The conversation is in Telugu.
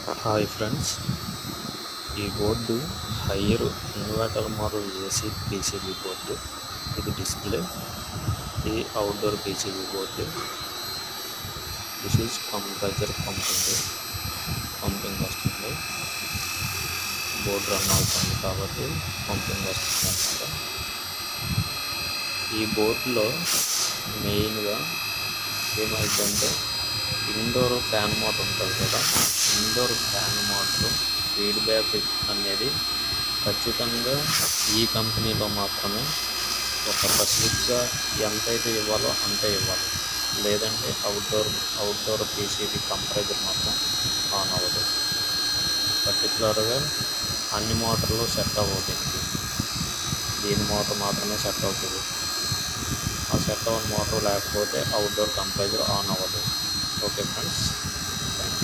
హాయ్ ఫ్రెండ్స్, ఈ board hire inverter model AC PCB board. ఇది డిస్ప్లే. ఇది outdoor PCB board. This is compressor pumping వస్తుంది. బోర్డు రన్ అవుతుంది కాబట్టి పంపింగ్ వస్తుంది అన్నమాట. ఈ బోర్డులో మెయిన్గా ఏమైందంటే ఇండోర్ ఫ్యాన్ మోటార్ ఉంటుంది కదా, ఇండోర్ ఫ్యాన్ మోటార్ ఫీడ్బ్యాక్ అనేది ఖచ్చితంగా ఈ కంపెనీలో మాత్రమే ఒక స్పెసిఫిక్గా ఎంతైతే ఇవ్వాలో అంతే ఇవ్వాలి. లేదంటే అవుట్డోర్ పీసీబీ కంప్రెసర్ మాత్రం ఆన్ అవ్వదు. పర్టికులర్గా అన్ని మోటార్లు సెట్ అవ్వదు. దీని మోటార్ మాత్రమే సెట్ అవుతుంది. ఆ సెట్ అవ్వని మోటార్ లేకపోతే అవుట్డోర్ కంప్రెసర్ ఆన్ అవ్వదు. Okay friends.